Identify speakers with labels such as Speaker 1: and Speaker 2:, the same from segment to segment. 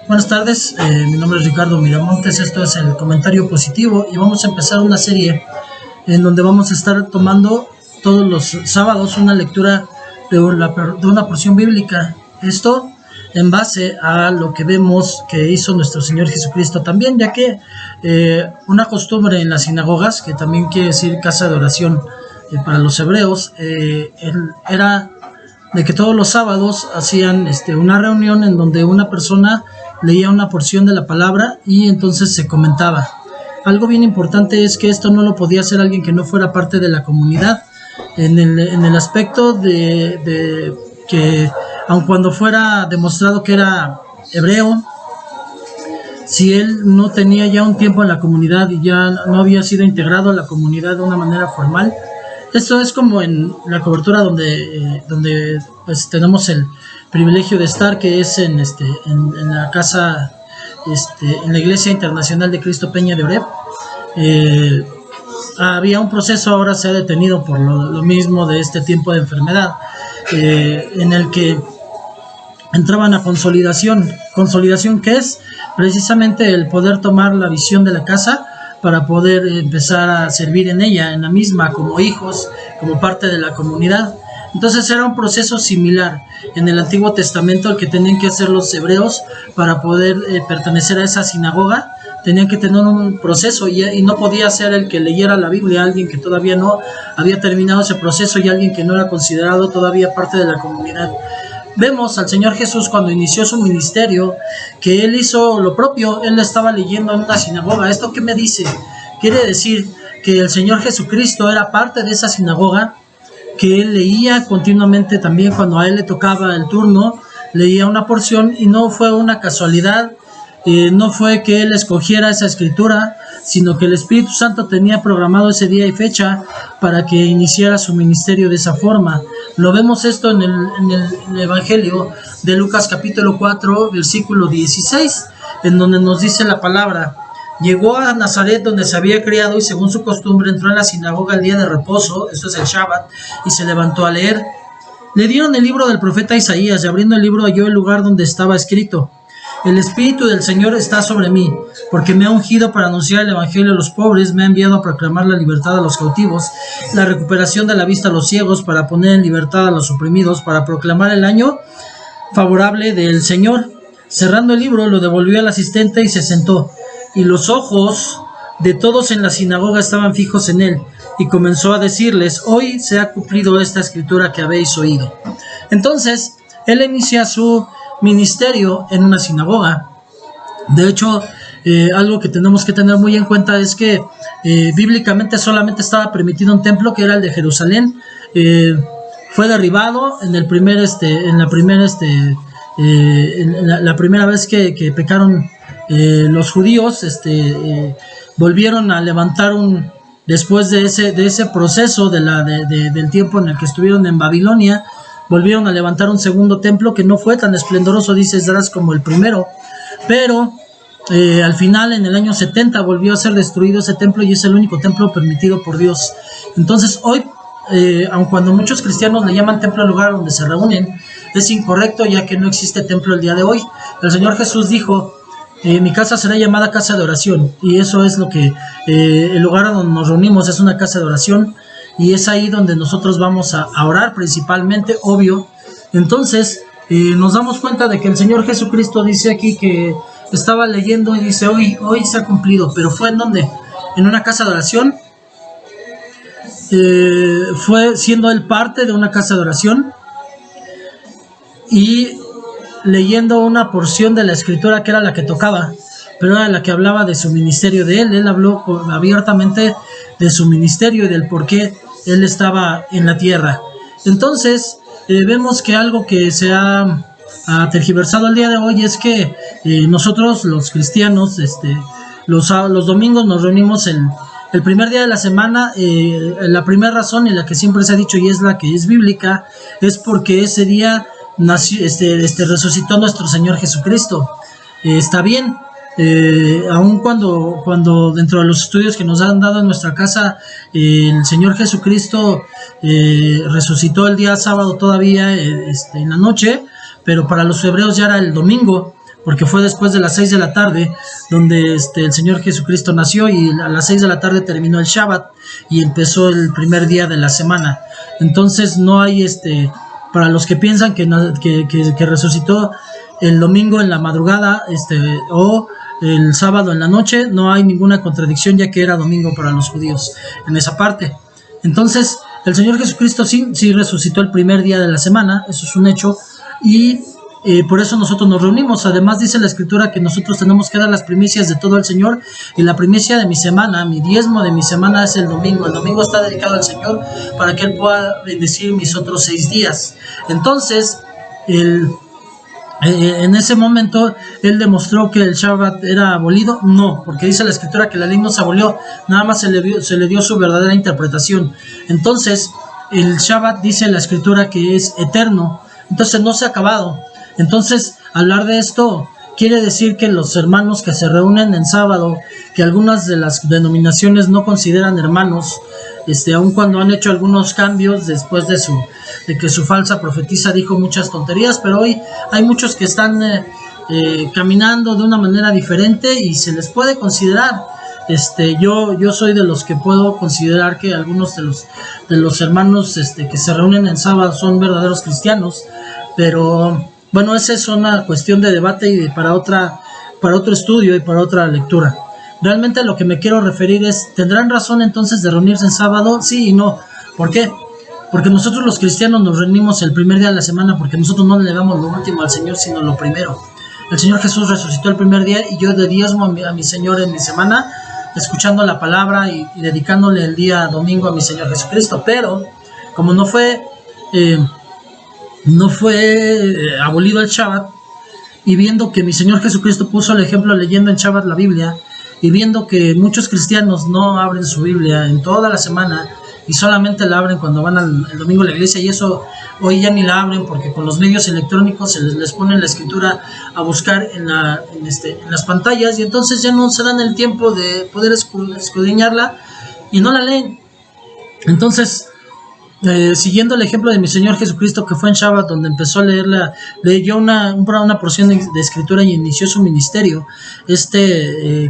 Speaker 1: Buenas tardes, mi nombre es Ricardo Miramontes, esto es el comentario positivo y vamos a empezar una serie en donde vamos a estar tomando todos los sábados una lectura de una porción bíblica. Esto en base a lo que vemos que hizo nuestro Señor Jesucristo también, ya que una costumbre en las sinagogas, que también quiere decir casa de oración para los hebreos, era de que todos los sábados hacían una reunión en donde una persona leía una porción de la palabra y entonces se comentaba. Algo bien importante es que esto no lo podía hacer alguien que no fuera parte de la comunidad, en el aspecto de que aun cuando fuera demostrado que era hebreo, si él no tenía ya un tiempo en la comunidad y ya no había sido integrado a la comunidad de una manera formal. Esto es como en la cobertura donde pues tenemos el privilegio de estar, que es en la casa, en la Iglesia Internacional de Cristo Peña de Oreb. Había un proceso, ahora se ha detenido por lo mismo de este tiempo de enfermedad, en el que entraban a consolidación. ¿Consolidación qué es? Precisamente el poder tomar la visión de la casa para poder empezar a servir en ella, en la misma, como hijos, como parte de la comunidad. Entonces era un proceso similar en el Antiguo Testamento, el que tenían que hacer los hebreos para poder pertenecer a esa sinagoga. Tenían que tener un proceso y no podía ser el que leyera la Biblia alguien que todavía no había terminado ese proceso y alguien que no era considerado todavía parte de la comunidad. Vemos al Señor Jesús cuando inició su ministerio, que Él hizo lo propio. Él estaba leyendo en una sinagoga. ¿Esto qué me dice? Quiere decir que el Señor Jesucristo era parte de esa sinagoga, que Él leía continuamente también cuando a Él le tocaba el turno, leía una porción y no fue una casualidad, no fue que Él escogiera esa escritura, sino que el Espíritu Santo tenía programado ese día y fecha para que iniciara su ministerio de esa forma. Lo vemos esto en el Evangelio de Lucas capítulo 4, versículo 16, en donde nos dice la palabra: llegó a Nazaret, donde se había criado, y según su costumbre entró en la sinagoga el día de reposo, esto es el Shabbat, y se levantó a leer. Le dieron el libro del profeta Isaías, y abriendo el libro halló el lugar donde estaba escrito: el Espíritu del Señor está sobre mí, porque me ha ungido para anunciar el Evangelio a los pobres, me ha enviado a proclamar la libertad a los cautivos, la recuperación de la vista a los ciegos, para poner en libertad a los oprimidos, para proclamar el año favorable del Señor. Cerrando el libro, lo devolvió al asistente y se sentó, y los ojos de todos en la sinagoga estaban fijos en él, y comenzó a decirles: hoy se ha cumplido esta escritura que habéis oído. Entonces, él inicia su ministerio en una sinagoga. De hecho, algo que tenemos que tener muy en cuenta es que bíblicamente solamente estaba permitido un templo, que era el de Jerusalén. Fue derribado en la primera vez que pecaron los judíos. Volvieron a levantar después de ese proceso del tiempo en el que estuvieron en Babilonia, volvieron a levantar un segundo templo que no fue tan esplendoroso, dice Esdras, como el primero, pero al final, en el año 70, volvió a ser destruido ese templo, y es el único templo permitido por Dios. Entonces hoy, aun cuando muchos cristianos le llaman templo al lugar donde se reúnen, es incorrecto, ya que no existe templo el día de hoy. El Señor Jesús dijo: mi casa será llamada casa de oración, y eso es lo que el lugar donde nos reunimos es una casa de oración, y es ahí donde nosotros vamos a orar principalmente, obvio. Entonces nos damos cuenta de que el Señor Jesucristo dice aquí que estaba leyendo y dice: hoy se ha cumplido. Pero ¿fue en dónde? En una casa de oración. Fue siendo él parte de una casa de oración y leyendo una porción de la escritura que era la que tocaba, pero era la que hablaba de su ministerio de él. Él habló abiertamente de su ministerio y del por qué él estaba en la tierra. Entonces vemos que algo que se ha tergiversado el día de hoy es que nosotros los cristianos los domingos nos reunimos el primer día de la semana. La primera razón, y la que siempre se ha dicho y es la que es bíblica, es porque ese día nació, resucitó nuestro Señor Jesucristo. Está bien, aun cuando dentro de los estudios que nos han dado en nuestra casa, el Señor Jesucristo resucitó el día sábado todavía en la noche, pero para los hebreos ya era el domingo, porque fue después de las 6 de la tarde donde el Señor Jesucristo nació, y a las 6 de la tarde terminó el Shabbat y empezó el primer día de la semana. Entonces no hay, para los que piensan que resucitó el domingo en la madrugada, o el sábado en la noche, no hay ninguna contradicción, ya que era domingo para los judíos en esa parte. Entonces el Señor Jesucristo sí resucitó el primer día de la semana, eso es un hecho, y por eso nosotros nos reunimos. Además dice la Escritura que nosotros tenemos que dar las primicias de todo al Señor, y la primicia de mi semana, mi diezmo de mi semana, es el domingo. El domingo está dedicado al Señor para que Él pueda bendecir mis otros 6 días. Entonces en ese momento Él demostró que el Shabbat era abolido. No, porque dice la Escritura que la ley no se abolió, nada más se le dio su verdadera interpretación. Entonces el Shabbat, dice la Escritura, que es eterno, entonces no se ha acabado. Entonces hablar de esto quiere decir que los hermanos que se reúnen en sábado, que algunas de las denominaciones no consideran hermanos, aun cuando han hecho algunos cambios después de que su falsa profetisa dijo muchas tonterías, pero hoy hay muchos que están caminando de una manera diferente y se les puede considerar. Yo soy de los que puedo considerar que algunos de los hermanos que se reúnen en sábado son verdaderos cristianos, pero bueno, esa es una cuestión de debate y para otro estudio y para otra lectura. Realmente lo que me quiero referir es, ¿tendrán razón entonces de reunirse en sábado? Sí y no. ¿Por qué? Porque nosotros los cristianos nos reunimos el primer día de la semana, porque nosotros no le damos lo último al Señor, sino lo primero. El Señor Jesús resucitó el primer día, y yo de diezmo a mi Señor en mi semana, escuchando la palabra y dedicándole el día domingo a mi Señor Jesucristo. Pero como no fue abolido el Shabbat, y viendo que mi Señor Jesucristo puso el ejemplo leyendo en Shabbat la Biblia, y viendo que muchos cristianos no abren su Biblia en toda la semana y solamente la abren cuando van el domingo a la iglesia, y eso hoy ya ni la abren porque con los medios electrónicos se les pone la Escritura a buscar en las pantallas, y entonces ya no se dan el tiempo de poder escudriñarla y no la leen. Entonces, siguiendo el ejemplo de mi Señor Jesucristo, que fue en Shabbat donde empezó a leyó una porción de escritura y inició su ministerio.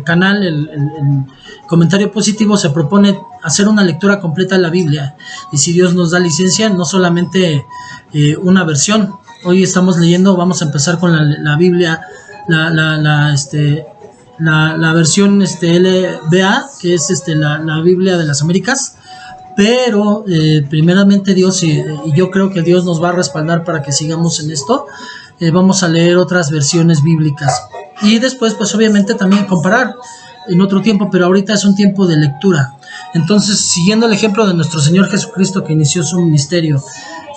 Speaker 1: Canal, el Comentario Positivo, se propone hacer una lectura completa de la Biblia, y si Dios nos da licencia, no solamente una versión. Hoy estamos leyendo, vamos a empezar con la Biblia, la versión LBA, que es la Biblia de las Américas. Pero primeramente Dios, y yo creo que Dios nos va a respaldar para que sigamos en esto, vamos a leer otras versiones bíblicas, y después pues obviamente también comparar en otro tiempo, pero ahorita es un tiempo de lectura. Entonces, siguiendo el ejemplo de nuestro Señor Jesucristo, que inició su ministerio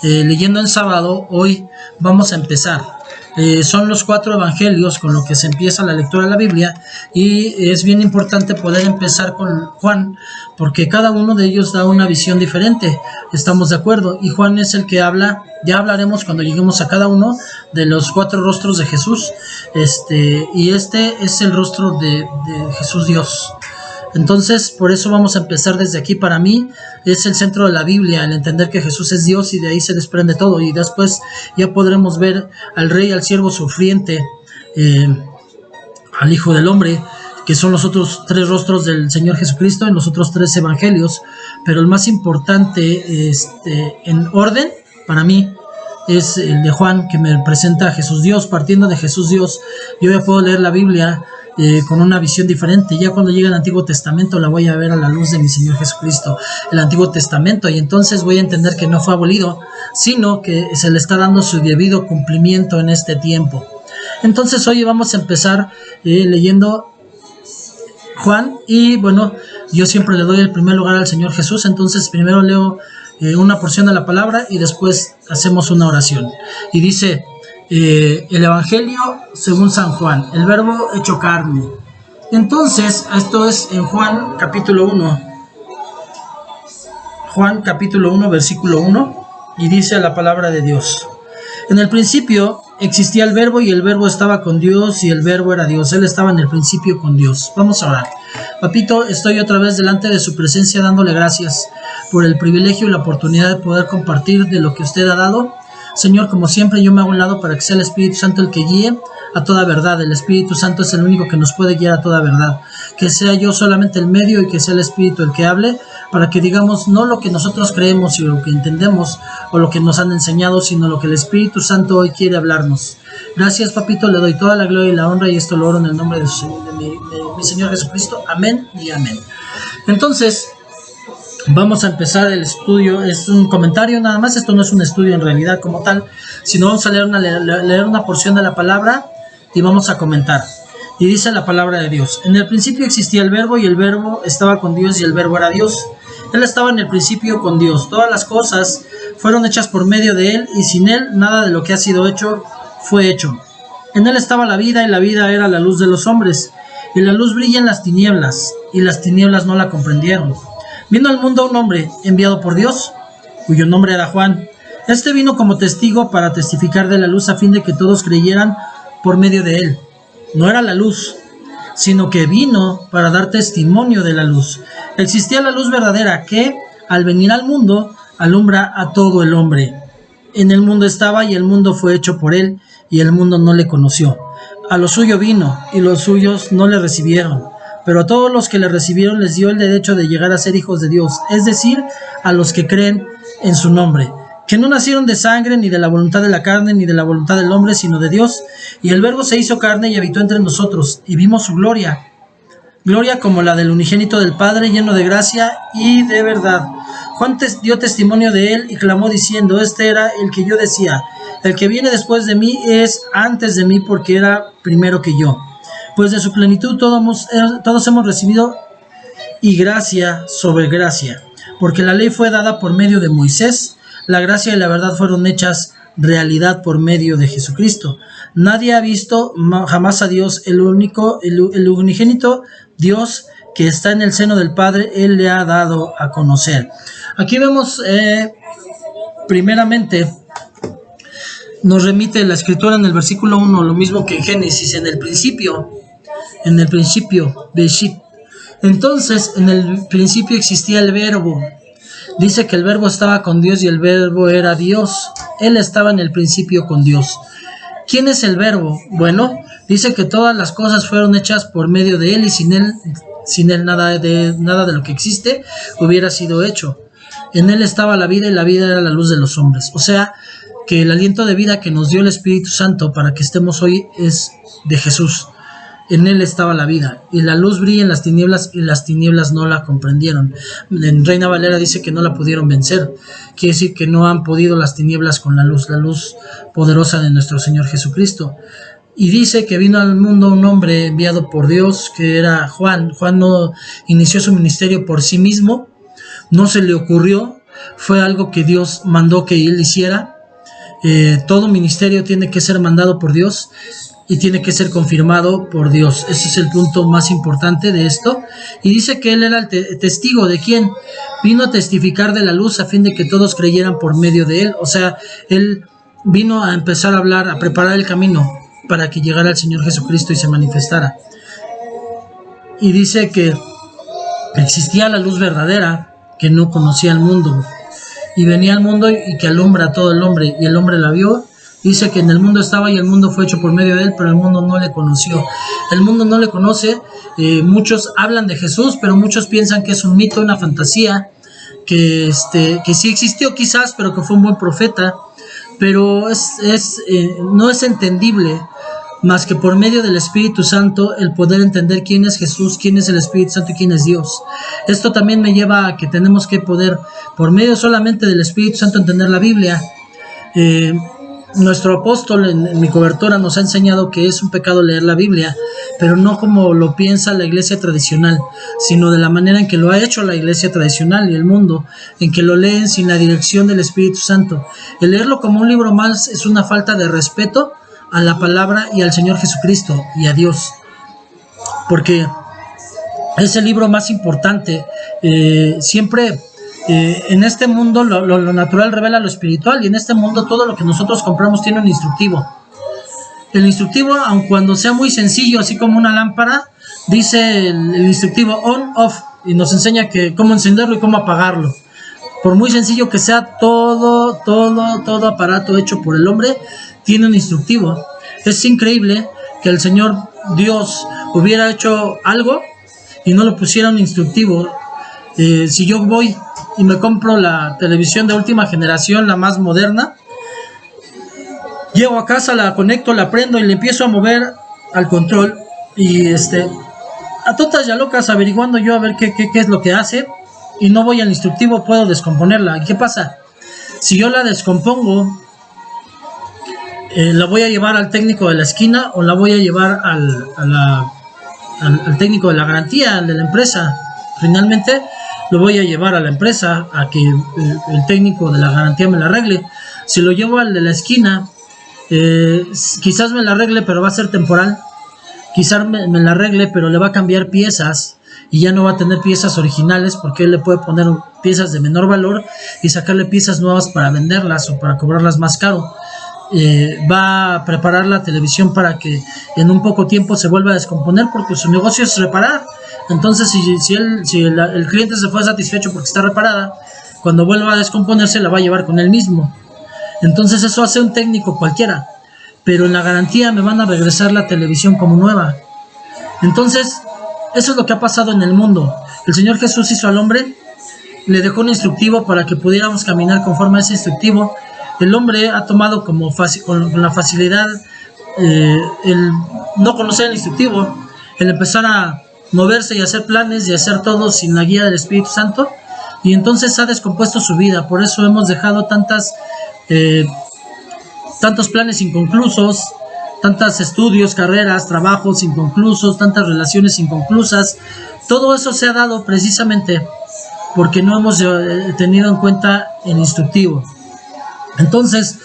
Speaker 1: leyendo en sábado, hoy vamos a empezar. Son los 4 evangelios con lo que se empieza la lectura de la Biblia, y es bien importante poder empezar con Juan, porque cada uno de ellos da una visión diferente, estamos de acuerdo, y Juan es el que habla. Ya hablaremos cuando lleguemos a cada uno de los 4 rostros de Jesús, y es el rostro de Jesús Dios. Entonces, por eso vamos a empezar desde aquí. Para mí es el centro de la Biblia, el entender que Jesús es Dios, y de ahí se desprende todo, y después ya podremos ver al Rey, al siervo sufriente, al Hijo del Hombre, que son los otros 3 rostros del Señor Jesucristo en los otros 3 evangelios. Pero el más importante, en orden, para mí, es el de Juan, que me presenta a Jesús Dios. Partiendo de Jesús Dios, yo ya puedo leer la Biblia con una visión diferente. Ya cuando llegue el Antiguo Testamento la voy a ver a la luz de mi Señor Jesucristo, el Antiguo Testamento, y entonces voy a entender que no fue abolido, sino que se le está dando su debido cumplimiento en este tiempo. Entonces hoy vamos a empezar leyendo Juan, y bueno, yo siempre le doy el primer lugar al Señor Jesús. Entonces primero leo una porción de la palabra y después hacemos una oración. Y dice el Evangelio según San Juan, el Verbo hecho carne. Entonces, esto es en Juan capítulo 1. Juan capítulo 1, versículo 1, y dice la palabra de Dios: en el principio existía el Verbo, y el Verbo estaba con Dios, y el Verbo era Dios. Él estaba en el principio con Dios. Vamos a orar. Papito, estoy otra vez delante de su presencia dándole gracias por el privilegio y la oportunidad de poder compartir de lo que usted ha dado, Señor, como siempre, yo me hago un lado para que sea el Espíritu Santo el que guíe a toda verdad. El Espíritu Santo es el único que nos puede guiar a toda verdad. Que sea yo solamente el medio y que sea el Espíritu el que hable, para que digamos no lo que nosotros creemos y lo que entendemos o lo que nos han enseñado, sino lo que el Espíritu Santo hoy quiere hablarnos. Gracias, papito, le doy toda la gloria y la honra, y esto lo oro en el nombre de mi Señor Jesucristo. Amén y amén. Entonces, vamos a empezar el estudio. Es un comentario nada más, esto no es un estudio en realidad como tal, sino vamos a leer una porción de la palabra y vamos a comentar. Y dice la palabra de Dios: en el principio existía el Verbo, y el Verbo estaba con Dios, y el Verbo era Dios. Él estaba en el principio con Dios. Todas las cosas fueron hechas por medio de Él, y sin Él nada de lo que ha sido hecho fue hecho. En Él estaba la vida, y la vida era la luz de los hombres. Y la luz brilla en las tinieblas, y las tinieblas no la comprendieron. Vino al mundo un hombre enviado por Dios, cuyo nombre era Juan. Este vino como testigo para testificar de la luz, a fin de que todos creyeran por medio de él. No era la luz, sino que vino para dar testimonio de la luz. Existía la luz verdadera que, al venir al mundo, alumbra a todo el hombre. En el mundo estaba, y el mundo fue hecho por él, y el mundo no le conoció. A lo suyo vino, y los suyos no le recibieron. Pero a todos los que le recibieron les dio el derecho de llegar a ser hijos de Dios, es decir, a los que creen en su nombre, que no nacieron de sangre, ni de la voluntad de la carne, ni de la voluntad del hombre, sino de Dios. Y el Verbo se hizo carne y habitó entre nosotros, y vimos su gloria, gloria como la del unigénito del Padre, lleno de gracia y de verdad. Juan dio testimonio de él y clamó diciendo: este era el que yo decía, el que viene después de mí es antes de mí, porque era primero que yo. Pues de su plenitud todos hemos recibido, y gracia sobre gracia, porque la ley fue dada por medio de Moisés, la gracia y la verdad fueron hechas realidad por medio de Jesucristo. Nadie ha visto jamás a Dios, el unigénito Dios que está en el seno del Padre, Él le ha dado a conocer. Aquí vemos, primeramente, nos remite la escritura en el versículo 1, lo mismo que en Génesis, en el principio, Beshit. Entonces, en el principio existía el Verbo. Dice que el Verbo estaba con Dios y el Verbo era Dios. Él estaba en el principio con Dios. ¿Quién es el Verbo? Bueno, dice que todas las cosas fueron hechas por medio de Él, y sin él nada de lo que existe hubiera sido hecho. En Él estaba la vida, y la vida era la luz de los hombres. O sea, que el aliento de vida que nos dio el Espíritu Santo para que estemos hoy es de Jesús. En Él estaba la vida, y la luz brilla en las tinieblas, y las tinieblas no la comprendieron. En Reina Valera dice que no la pudieron vencer. Quiere decir que no han podido las tinieblas con la luz poderosa de nuestro Señor Jesucristo. Y dice que vino al mundo un hombre enviado por Dios, que era Juan. Juan no inició su ministerio por sí mismo, no se le ocurrió, fue algo que Dios mandó que él hiciera. Todo ministerio tiene que ser mandado por Dios y tiene que ser confirmado por Dios. Ese es el punto más importante de esto. Y dice que él era el testigo de quién vino a testificar de la luz, a fin de que todos creyeran por medio de él. O sea, él vino a empezar a hablar, a preparar el camino para que llegara el Señor Jesucristo y se manifestara. Y dice que existía la luz verdadera que no conocía el mundo, y venía al mundo y que alumbra a todo el hombre, y el hombre la vio. Dice que en el mundo estaba, y el mundo fue hecho por medio de él, pero el mundo no le conoció. El mundo no le conoce. Muchos hablan de Jesús, pero muchos piensan que es un mito, una fantasía, que sí existió quizás, pero que fue un buen profeta. Pero no es entendible más que por medio del Espíritu Santo el poder entender quién es Jesús, quién es el Espíritu Santo y quién es Dios. Esto también me lleva a que tenemos que poder, por medio solamente del Espíritu Santo, entender la Biblia. Nuestro apóstol en mi cobertura nos ha enseñado que es un pecado leer la Biblia, pero no como lo piensa la iglesia tradicional, sino de la manera en que lo ha hecho la iglesia tradicional y el mundo, en que lo leen sin la dirección del Espíritu Santo. El leerlo como un libro más es una falta de respeto a la palabra y al Señor Jesucristo y a Dios, porque es el libro más importante. Siempre en este mundo lo natural revela lo espiritual, y en este mundo todo lo que nosotros compramos tiene un instructivo. El instructivo, aun cuando sea muy sencillo, así como una lámpara, dice el instructivo on, off, y nos enseña cómo encenderlo y cómo apagarlo. por muy sencillo que sea, todo aparato hecho por el hombre tiene un instructivo. Es increíble que el Señor Dios hubiera hecho algo y no lo pusiera un instructivo. Si yo voy y me compro la televisión de última generación, la más moderna, llego a casa, la conecto, la prendo y le empiezo a mover al control y a tontas y a locas averiguando yo a ver qué es lo que hace, y no voy al instructivo, puedo descomponerla. ¿Y qué pasa? Si yo la descompongo, la voy a llevar al técnico de la esquina o la voy a llevar al técnico de la garantía, al de la empresa. Finalmente lo voy a llevar a la empresa a que el técnico de la garantía me la arregle. Si lo llevo al de la esquina, quizás me la arregle, pero va a ser temporal. Quizás me la arregle, pero le va a cambiar piezas y ya no va a tener piezas originales, porque él le puede poner piezas de menor valor y sacarle piezas nuevas para venderlas o para cobrarlas más caro. Va a preparar la televisión para que en un poco tiempo se vuelva a descomponer, porque su negocio es reparar. Entonces si el cliente se fue satisfecho porque está reparada, cuando vuelva a descomponerse la va a llevar con él mismo. Entonces eso hace un técnico cualquiera, pero en la garantía me van a regresar la televisión como nueva. Entonces eso es lo que ha pasado en el mundo. El Señor Jesús hizo al hombre, le dejó un instructivo para que pudiéramos caminar conforme a ese instructivo. El hombre ha tomado con la facilidad el no conocer el instructivo, el empezar a moverse y hacer planes y hacer todo sin la guía del Espíritu Santo, y entonces ha descompuesto su vida. Por eso hemos dejado tantos planes inconclusos, tantos estudios, carreras, trabajos inconclusos, tantas relaciones inconclusas. Todo eso se ha dado precisamente porque no hemos tenido en cuenta el instructivo. Entonces,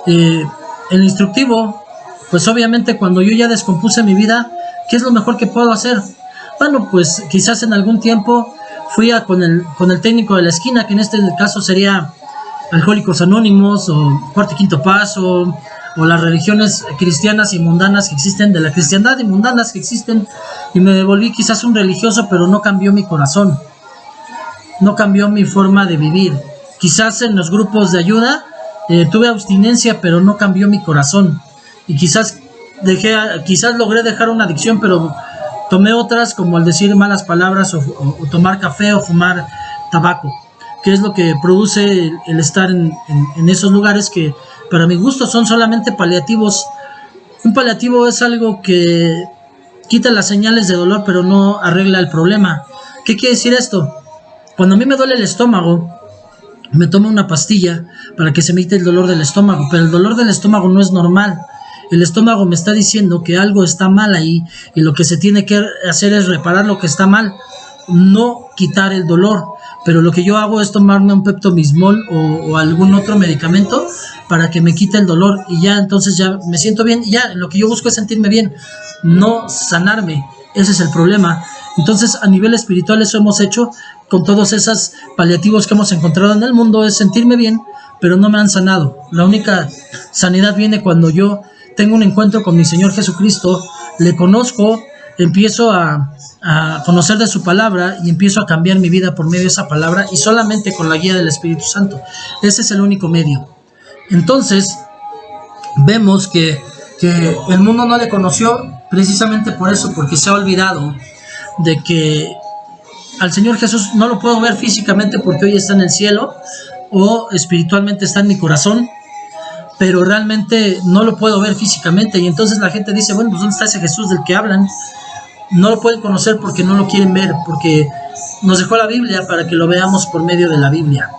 Speaker 1: el instructivo, pues obviamente cuando yo ya descompuse mi vida, ¿qué es lo mejor que puedo hacer? Bueno, pues quizás en algún tiempo fui con el técnico de la esquina, que en este caso sería Alcohólicos Anónimos o Cuarto y Quinto Paso, o las religiones cristianas y mundanas que existen, de la cristiandad y mundanas que existen, y me volví quizás un religioso, pero no cambió mi corazón, no cambió mi forma de vivir. Quizás en los grupos de ayuda tuve abstinencia, pero no cambió mi corazón, y quizás logré dejar una adicción, pero tomé otras, como el decir malas palabras o tomar café o fumar tabaco, que es lo que produce el estar en esos lugares que para mi gusto son solamente paliativos. Un paliativo es algo que quita las señales de dolor, pero no arregla el problema. ¿Qué quiere decir esto? Cuando a mí me duele el estómago, me tomo una pastilla para que se me quite el dolor del estómago, pero el dolor del estómago no es normal. El estómago me está diciendo que algo está mal ahí, y lo que se tiene que hacer es reparar lo que está mal, no quitar el dolor. Pero lo que yo hago es tomarme un Pepto-Bismol o algún otro medicamento para que me quite el dolor, y ya entonces ya me siento bien, y ya lo que yo busco es sentirme bien, no sanarme. Ese es el problema. Entonces, a nivel espiritual, eso hemos hecho con todos esos paliativos que hemos encontrado en el mundo, es sentirme bien, pero no me han sanado. La única sanidad viene cuando yo tengo un encuentro con mi Señor Jesucristo, le conozco, empiezo a conocer de su palabra y empiezo a cambiar mi vida por medio de esa palabra, y solamente con la guía del Espíritu Santo. Ese es el único medio. Entonces vemos que el mundo no le conoció precisamente por eso, porque se ha olvidado de que al Señor Jesús no lo puedo ver físicamente porque hoy está en el cielo, o espiritualmente está en mi corazón, pero realmente no lo puedo ver físicamente. Y entonces la gente dice, bueno, pues ¿dónde está ese Jesús del que hablan? No lo pueden conocer porque no lo quieren ver, porque nos dejó la Biblia para que lo veamos por medio de la Biblia.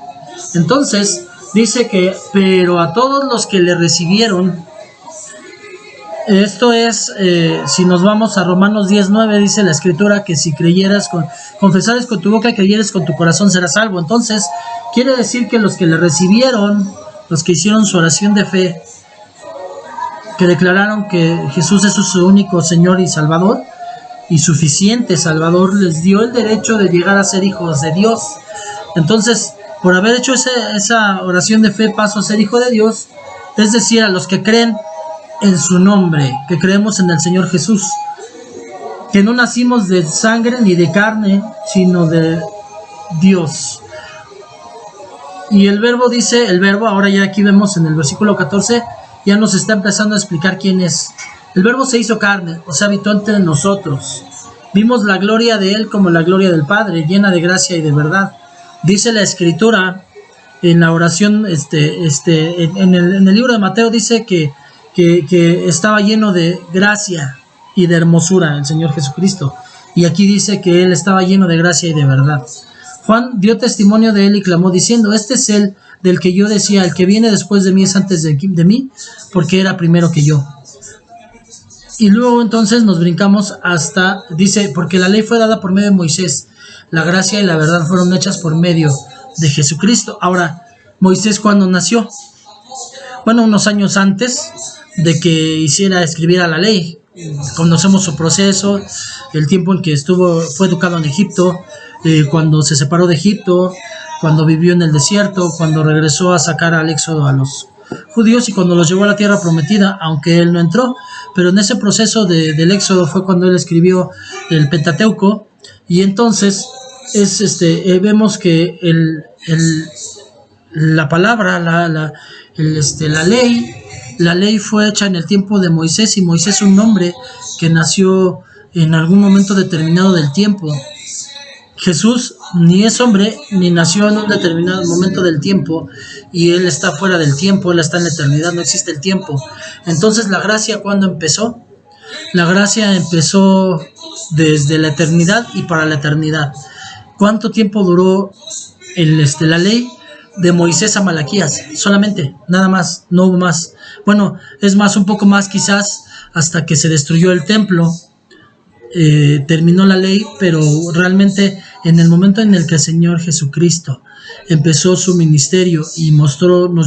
Speaker 1: Entonces dice que, pero a todos los que le recibieron, esto es, si nos vamos a Romanos 10:9, dice la Escritura que si confesares con tu boca y creyeres con tu corazón serás salvo. Entonces quiere decir que los que le recibieron, los que hicieron su oración de fe, que declararon que Jesús es su único Señor y Salvador, y suficiente Salvador, les dio el derecho de llegar a ser hijos de Dios. Entonces, por haber hecho esa oración de fe, paso a ser hijo de Dios, es decir, a los que creen en su nombre, que creemos en el Señor Jesús, que no nacimos de sangre ni de carne, sino de Dios. Y el verbo dice, el verbo, ahora ya aquí vemos en el versículo 14, ya nos está empezando a explicar quién es. El verbo se hizo carne, o sea, habitó entre nosotros. Vimos la gloria de él como la gloria del Padre, llena de gracia y de verdad. Dice la Escritura en la oración, en el libro de Mateo dice que estaba lleno de gracia y de hermosura el Señor Jesucristo. Y aquí dice que él estaba lleno de gracia y de verdad. Juan dio testimonio de él y clamó diciendo, este es él del que yo decía, el que viene después de mí es antes de mí, porque era primero que yo. Y luego entonces nos brincamos hasta, dice, porque la ley fue dada por medio de Moisés, la gracia y la verdad fueron hechas por medio de Jesucristo. Ahora, Moisés, ¿cuándo nació? Bueno, unos años antes de que escribiera la ley. Conocemos su proceso, el tiempo en que fue educado en Egipto, cuando se separó de Egipto, cuando vivió en el desierto, cuando regresó a sacar al éxodo a los judíos y cuando los llevó a la tierra prometida, aunque él no entró. Pero en ese proceso del éxodo fue cuando él escribió el Pentateuco. Y entonces vemos que la palabra, la ley fue hecha en el tiempo de Moisés, y Moisés es un hombre que nació en algún momento determinado del tiempo. Jesús ni es hombre ni nació en un determinado momento del tiempo, y él está fuera del tiempo, él está en la eternidad, no existe el tiempo. Entonces, ¿la gracia cuándo empezó? La gracia empezó desde la eternidad y para la eternidad. ¿Cuánto tiempo duró la ley? De Moisés a Malaquías, solamente, nada más, no hubo más. Bueno, es más, un poco más quizás, hasta que se destruyó el templo, terminó la ley, pero realmente en el momento en el que el Señor Jesucristo empezó su ministerio y nos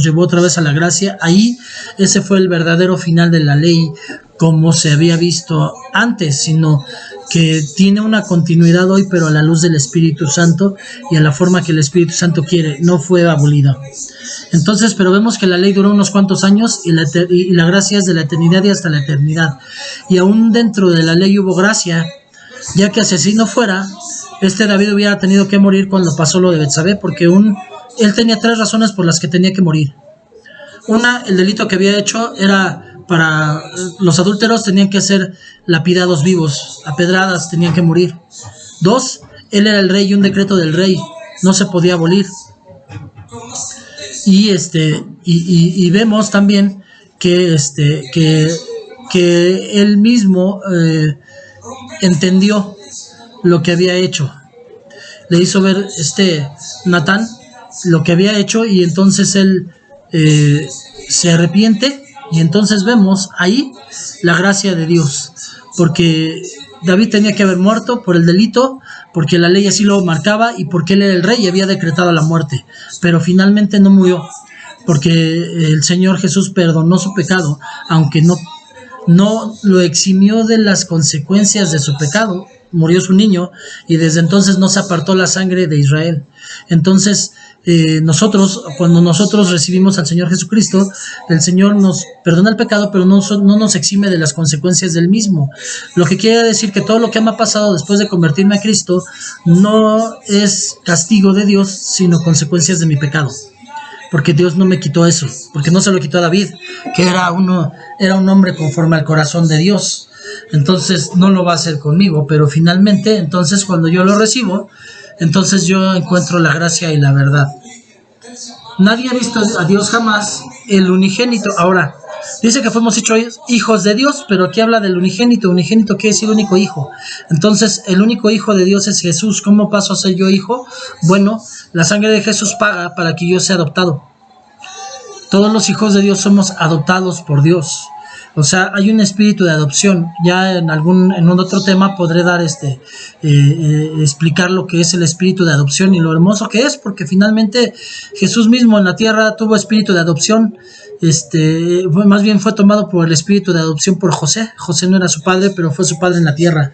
Speaker 1: llevó otra vez a la gracia, ahí ese fue el verdadero final de la ley como se había visto antes, sino que tiene una continuidad hoy, pero a la luz del Espíritu Santo y a la forma que el Espíritu Santo quiere, no fue abolida. Entonces, pero vemos que la ley duró unos cuantos años y la gracia es de la eternidad y hasta la eternidad. Y aún dentro de la ley hubo gracia, ya que si así no fuera, David hubiera tenido que morir cuando pasó lo de Betsabé, porque él tenía 3 razones por las que tenía que morir. Una, el delito que había hecho era para los adúlteros, tenían que ser lapidados vivos, a pedradas tenían que morir. 2, él era el rey y un decreto del rey no se podía abolir. Y vemos también que él mismo entendió lo que había hecho. Le hizo ver Natán lo que había hecho, y entonces él se arrepiente, y entonces vemos ahí la gracia de Dios, porque David tenía que haber muerto por el delito, porque la ley así lo marcaba y porque él era el rey y había decretado la muerte, pero finalmente no murió, porque el Señor Jesús perdonó su pecado, aunque no lo eximió de las consecuencias de su pecado. Murió su niño y desde entonces no se apartó la sangre de Israel. Entonces, cuando nosotros recibimos al Señor Jesucristo, el Señor nos perdona el pecado, pero no nos exime de las consecuencias del mismo. Lo que quiere decir que todo lo que me ha pasado después de convertirme a Cristo no es castigo de Dios, sino consecuencias de mi pecado. Porque Dios no me quitó eso, porque no se lo quitó a David, que era un hombre conforme al corazón de Dios. Entonces no lo va a hacer conmigo, pero finalmente, entonces cuando yo lo recibo, entonces yo encuentro la gracia y la verdad. Nadie ha visto a Dios jamás, el unigénito. Ahora, dice que fuimos hechos hijos de Dios, pero aquí habla del unigénito. Unigénito quiere decir único hijo. Entonces, el único hijo de Dios es Jesús. ¿Cómo paso a ser yo hijo? Bueno, la sangre de Jesús paga para que yo sea adoptado. Todos los hijos de Dios somos adoptados por Dios. O sea, hay un espíritu de adopción. Ya en un otro tema podré dar explicar lo que es el espíritu de adopción y lo hermoso que es, porque finalmente Jesús mismo en la tierra tuvo espíritu de adopción. Más bien fue tomado por el espíritu de adopción por José. José no era su padre, pero fue su padre en la tierra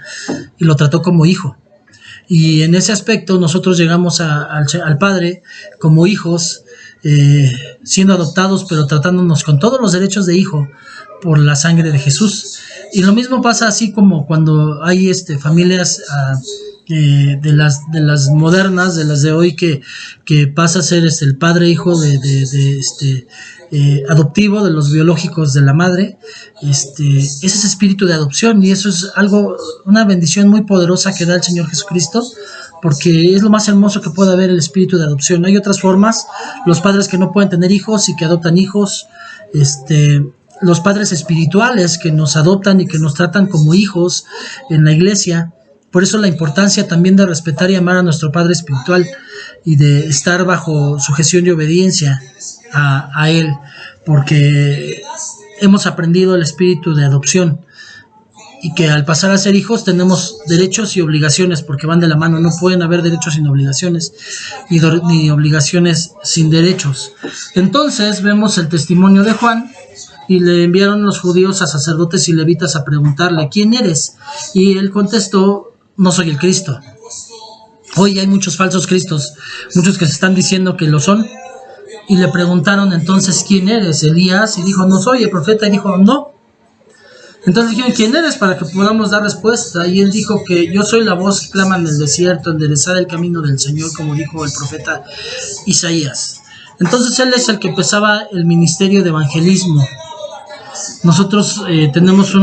Speaker 1: y lo trató como hijo. Y en ese aspecto nosotros llegamos al Padre como hijos, siendo adoptados, pero tratándonos con todos los derechos de hijo por la sangre de Jesús. Y lo mismo pasa así como cuando hay familias de las modernas, de las de hoy, que pasa a ser el padre hijo adoptivo de los biológicos de la madre. Es ese espíritu de adopción, y eso es una bendición muy poderosa que da el Señor Jesucristo, porque es lo más hermoso que puede haber, el espíritu de adopción. Hay otras formas, los padres que no pueden tener hijos y que adoptan hijos, los padres espirituales que nos adoptan y que nos tratan como hijos en la iglesia. Por eso la importancia también de respetar y amar a nuestro Padre espiritual y de estar bajo sujeción y obediencia a Él, porque hemos aprendido el espíritu de adopción, y que al pasar a ser hijos tenemos derechos y obligaciones, porque van de la mano. No pueden haber derechos sin obligaciones, ni obligaciones sin derechos. Entonces vemos el testimonio de Juan, y le enviaron los judíos a sacerdotes y levitas a preguntarle: ¿quién eres? Y él contestó: no soy el Cristo. Hoy hay muchos falsos cristos, muchos que se están diciendo que lo son. Y le preguntaron entonces: ¿quién eres? Elías. Y dijo: no soy. El profeta. Y dijo: no. Entonces dijeron: ¿quién eres? Para que podamos dar respuesta. Y él dijo que yo soy la voz que clama en el desierto, enderezar el camino del Señor, como dijo el profeta Isaías. Entonces él es el que empezaba el ministerio de evangelismo. Nosotros tenemos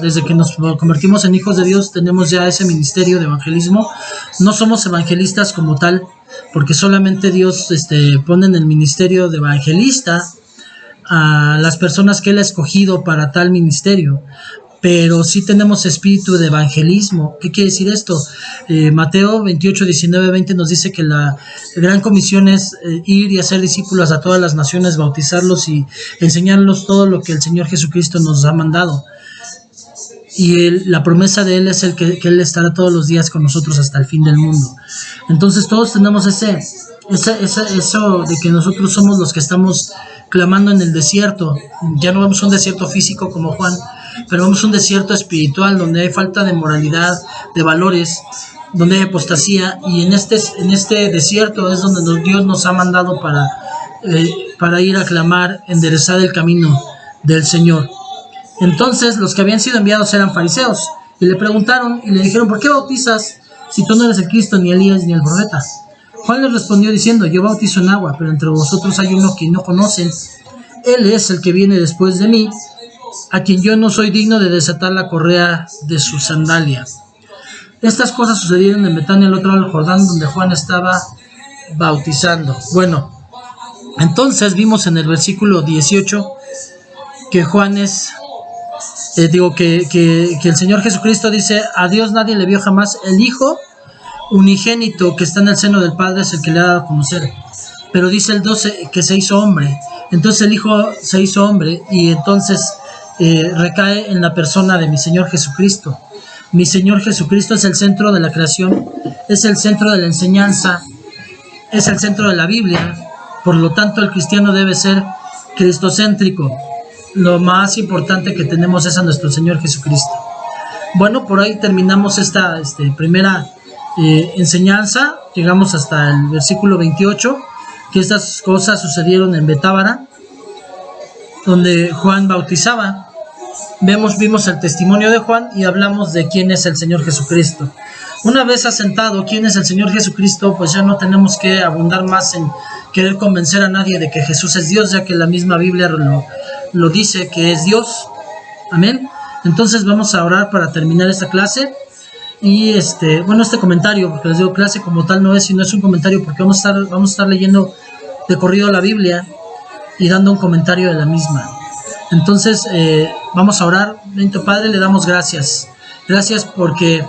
Speaker 1: desde que nos convertimos en hijos de Dios, tenemos ya ese ministerio de evangelismo. No somos evangelistas como tal, porque solamente Dios pone en el ministerio de evangelista a las personas que Él ha escogido para tal ministerio. Pero sí tenemos espíritu de evangelismo. ¿Qué quiere decir esto? Mateo 28, 19, 20 nos dice que la gran comisión es ir y hacer discípulos a todas las naciones, bautizarlos y enseñarlos todo lo que el Señor Jesucristo nos ha mandado. Y la promesa de Él es que Él estará todos los días con nosotros hasta el fin del mundo. Entonces todos tenemos eso de que nosotros somos los que estamos clamando en el desierto. Ya no vemos un desierto físico como Juan, pero vemos un desierto espiritual donde hay falta de moralidad, de valores, donde hay apostasía. Y en este desierto es donde Dios nos ha mandado para ir a clamar, enderezar el camino del Señor. Entonces los que habían sido enviados eran fariseos, y le preguntaron y le dijeron: ¿por qué bautizas si tú no eres el Cristo, ni Elías, ni el profeta? Juan les respondió diciendo: yo bautizo en agua, pero entre vosotros hay uno que no conocen. Él es el que viene después de mí, a quien yo no soy digno de desatar la correa de su sandalia. Estas cosas sucedieron en Betania, al otro lado del Jordán, donde Juan estaba bautizando. Bueno, entonces vimos en el versículo 18 que Juan que el Señor Jesucristo dice: a Dios nadie le vio jamás. El Hijo unigénito que está en el seno del Padre es el que le ha dado a conocer. Pero dice el 12 que se hizo hombre. Entonces el Hijo se hizo hombre, y entonces recae en la persona de mi Señor Jesucristo. Mi Señor Jesucristo es el centro de la creación, es el centro de la enseñanza, es el centro de la Biblia. Por lo tanto, el cristiano debe ser cristocéntrico. Lo más importante que tenemos es a nuestro Señor Jesucristo. Bueno, por ahí terminamos esta primera enseñanza. Llegamos hasta el versículo 28, que estas cosas sucedieron en Betábara, donde Juan bautizaba. Vimos el testimonio de Juan y hablamos de quién es el Señor Jesucristo. Una vez asentado quién es el Señor Jesucristo, pues ya no tenemos que abundar más en querer convencer a nadie de que Jesús es Dios, ya que la misma Biblia lo dice que es Dios. Amén. Entonces vamos a orar para terminar esta clase. Y este comentario, porque les digo, clase como tal no es, sino es un comentario, porque vamos a estar leyendo de corrido la Biblia y dando un comentario de la misma. Entonces vamos a orar. Bendito Padre, le damos gracias. Gracias porque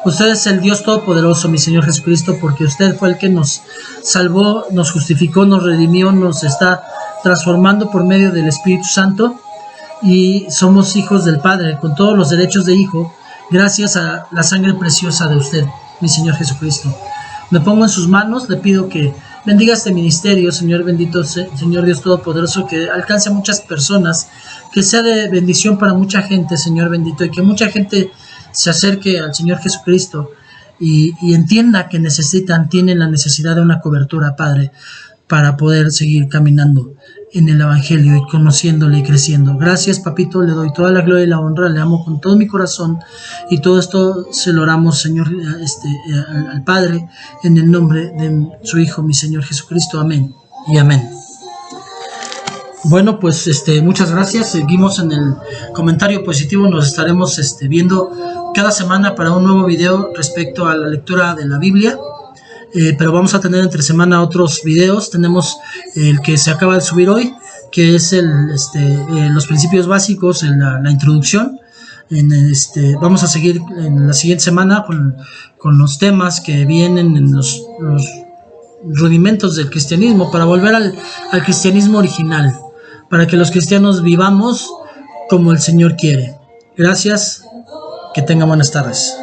Speaker 1: usted es el Dios Todopoderoso, mi Señor Jesucristo, porque usted fue el que nos salvó, nos justificó, nos redimió, nos está transformando por medio del Espíritu Santo, y somos hijos del Padre con todos los derechos de hijo, gracias a la sangre preciosa de usted, mi Señor Jesucristo. Me pongo en sus manos, le pido que bendiga este ministerio, Señor bendito, Señor Dios Todopoderoso, que alcance a muchas personas, que sea de bendición para mucha gente, Señor bendito, y que mucha gente se acerque al Señor Jesucristo y entienda que tienen la necesidad de una cobertura, Padre, para poder seguir caminando en el Evangelio y conociéndole y creciendo. Gracias, papito, le doy toda la gloria y la honra, le amo con todo mi corazón, y todo esto se lo oramos, Señor, al Padre, en el nombre de su Hijo, mi Señor Jesucristo. Amén y amén. Bueno, pues muchas gracias. Seguimos en el comentario positivo. Nos estaremos viendo cada semana para un nuevo video respecto a la lectura de la Biblia. Pero vamos a tener entre semana otros videos. Tenemos el que se acaba de subir hoy, que es los principios básicos, en la introducción. Vamos a seguir en la siguiente semana con los temas que vienen en los rudimentos del cristianismo, para volver al cristianismo original, para que los cristianos vivamos como el Señor quiere. Gracias, que tengan buenas tardes.